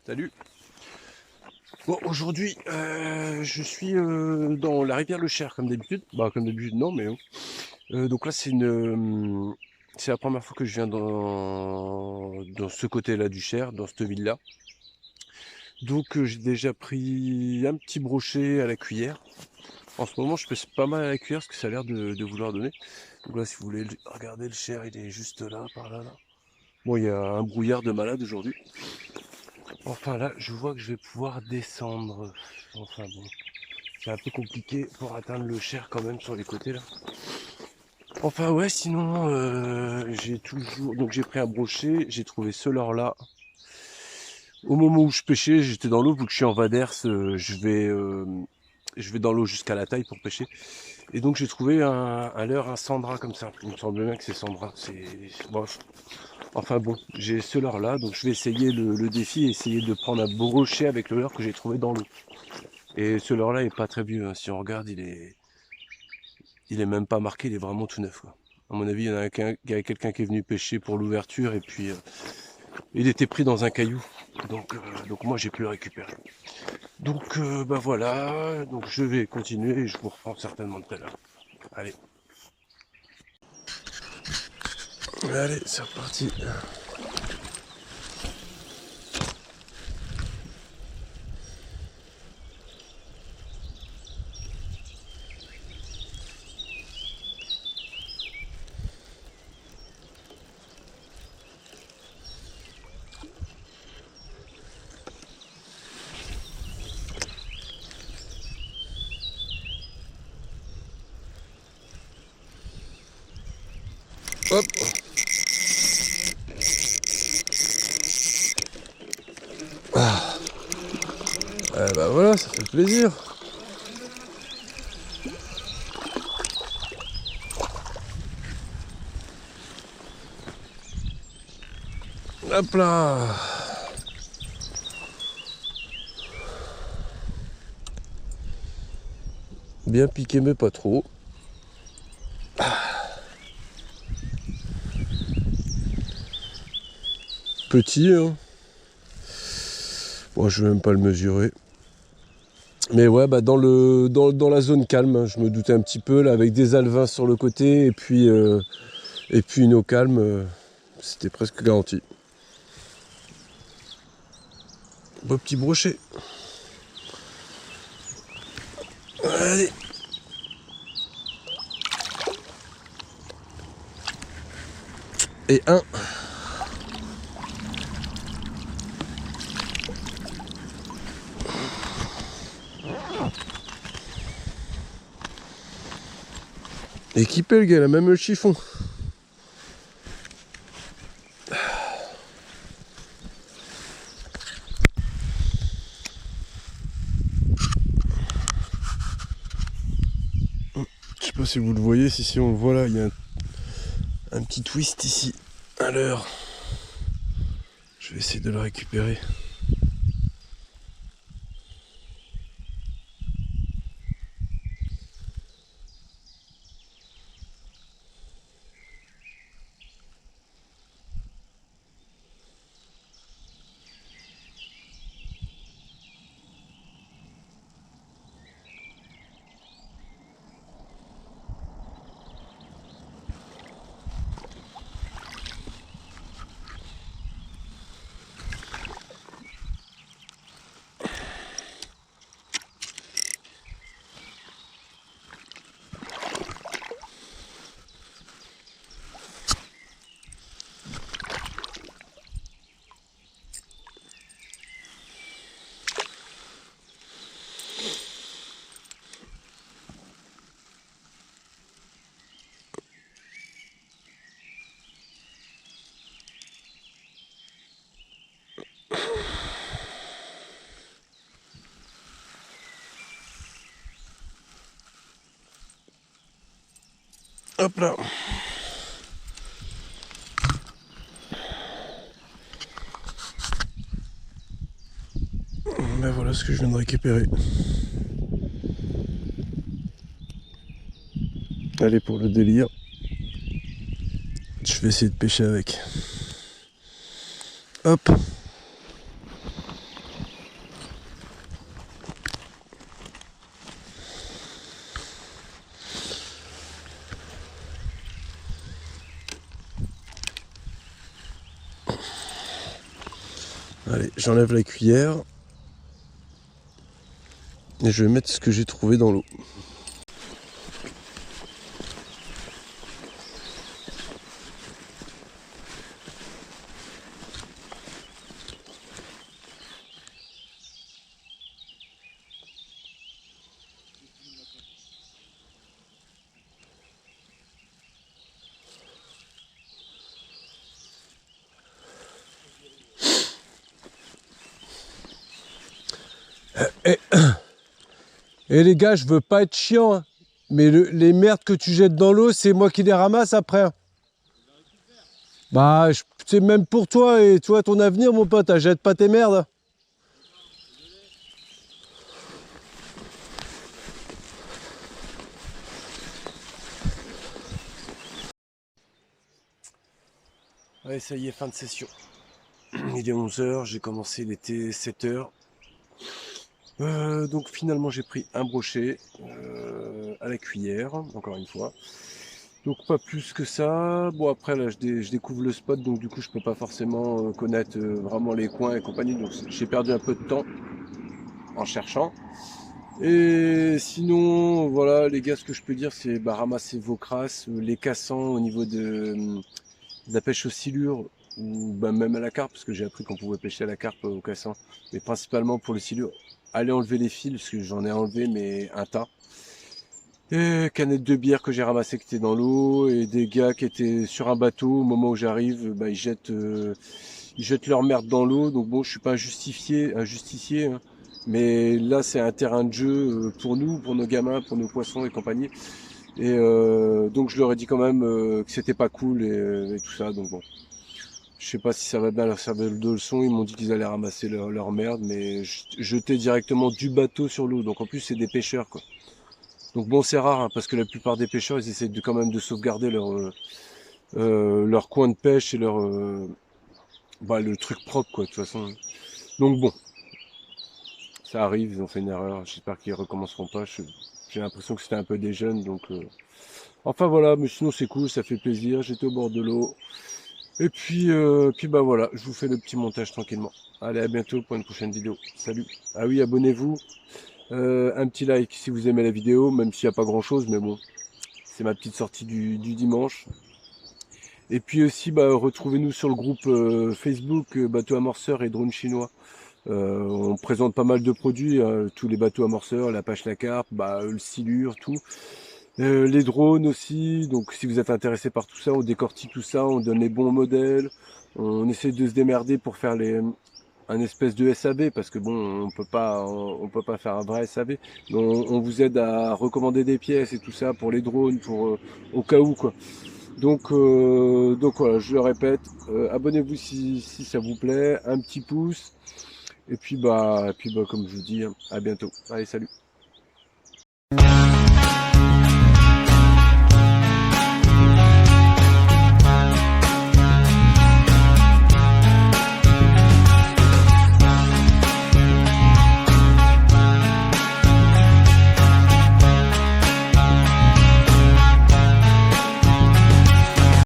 Salut. Bon, aujourd'hui, je suis dans la rivière Le Cher, comme d'habitude. Bah, comme d'habitude, non, mais donc là, c'est la première fois que je viens dans ce côté-là du Cher, dans cette ville-là. Donc, j'ai déjà pris un petit brochet à la cuillère. En ce moment, je pêche pas mal à la cuillère parce que ça a l'air de vouloir donner. Donc là, si vous voulez regarder le Cher, il est juste là, par là, là. Bon, il y a un brouillard de malade aujourd'hui. Enfin là, je vois que je vais pouvoir descendre. Enfin bon, c'est un peu compliqué pour atteindre le Cher quand même sur les côtés là. Enfin ouais, sinon j'ai toujours. Donc j'ai pris un brochet, j'ai trouvé ce leurre là. Au moment où je pêchais, j'étais dans l'eau, vu que je suis en Vaders, je vais dans l'eau jusqu'à la taille pour pêcher. Et donc j'ai trouvé un leurre, un Sandra comme ça. Il me semble bien que c'est Sandra. Bon, enfin bon, j'ai ce leurre là, donc je vais essayer le défi, essayer de prendre un brochet avec le leurre que j'ai trouvé dans l'eau. Et ce leurre-là est pas très vieux, hein. Si on regarde, il est même pas marqué, il est vraiment tout neuf, quoi. À mon avis, il y a quelqu'un qui est venu pêcher pour l'ouverture et puis il était pris dans un caillou. Donc moi j'ai pu le récupérer. Donc bah voilà, donc je vais continuer et je vous reprends certainement tout à l'heure. Allez. Allez, c'est reparti. Hop. Bah voilà, ça fait plaisir. Hop là. Bien piqué mais pas trop. Petit, hein. Bon, je vais même pas le mesurer. Mais ouais, bah dans la zone calme, hein, je me doutais un petit peu, là, avec des alevins sur le côté et puis une eau calme, c'était presque garanti. Beau petit brochet. Allez. Et un. Équipé le gars, il a même le chiffon. Je sais pas si vous le voyez, si on le voit là, il y a un petit twist ici, à l'heure. Je vais essayer de le récupérer. Hop là. Ben voilà ce que je viens de récupérer. Allez, pour le délire, je vais essayer de pêcher avec. Hop. Allez, j'enlève la cuillère. Et je vais mettre ce que j'ai trouvé dans l'eau. Et les gars, je veux pas être chiant, hein, mais les merdes que tu jettes dans l'eau, c'est moi qui les ramasse après. Bah, c'est même pour toi et toi, ton avenir, mon pote, jette pas tes merdes. Ouais, ça y est, fin de session. Il est 11 h, j'ai commencé, il était 7 h. Donc finalement, j'ai pris un brochet à la cuillère, encore une fois. Donc pas plus que ça. Bon après là je découvre le spot, donc du coup je peux pas forcément connaître vraiment les coins et compagnie. Donc j'ai perdu un peu de temps en cherchant. Et sinon voilà les gars, ce que je peux dire c'est bah, ramasser vos crasses, les cassants au niveau de la pêche aux silures ou bah, même à la carpe, parce que j'ai appris qu'on pouvait pêcher à la carpe au cassin. Mais principalement pour les silures, allez enlever les fils, parce que j'en ai enlevé mais un tas. Et canettes de bière que j'ai ramassées qui étaient dans l'eau, et des gars qui étaient sur un bateau. Au moment où j'arrive, bah, ils jettent leur merde dans l'eau. Donc bon, je suis pas un justicier, hein. Mais là, c'est un terrain de jeu pour nous, pour nos gamins, pour nos poissons et compagnie. Et donc je leur ai dit quand même que c'était pas cool et tout ça. Donc bon, je sais pas si ça va bien leur servir de leçon. Ils m'ont dit qu'ils allaient ramasser leur merde, mais jeter directement du bateau sur l'eau. Donc en plus, c'est des pêcheurs, quoi. Donc bon, c'est rare, hein, parce que la plupart des pêcheurs, ils essaient quand même de sauvegarder leur coin de pêche et le truc propre, quoi, de toute façon. Donc bon, ça arrive, ils ont fait une erreur. J'espère qu'ils recommenceront pas. J'ai l'impression que c'était un peu des jeunes, donc... Enfin voilà, mais sinon c'est cool, ça fait plaisir. J'étais au bord de l'eau. Et puis bah voilà, je vous fais le petit montage tranquillement. Allez, à bientôt pour une prochaine vidéo. Salut. Ah oui, abonnez-vous. Un petit like si vous aimez la vidéo, même s'il n'y a pas grand chose, mais bon, c'est ma petite sortie du dimanche. Et puis aussi, bah, retrouvez-nous sur le groupe Facebook Bateau Amorceur et Drone Chinois. On présente pas mal de produits, hein, tous les bateaux amorceurs, la pêche, la carpe, bah, le silure, tout. Les drones aussi, donc si vous êtes intéressé par tout ça, on décortique tout ça, on donne les bons modèles, on essaie de se démerder pour faire un espèce de SAV, parce que bon, on peut pas faire un vrai SAV, mais on vous aide à recommander des pièces et tout ça pour les drones, au cas où, quoi. Donc voilà, je le répète, abonnez-vous si ça vous plaît, un petit pouce, et puis bah comme je vous dis, hein, à bientôt. Allez, salut.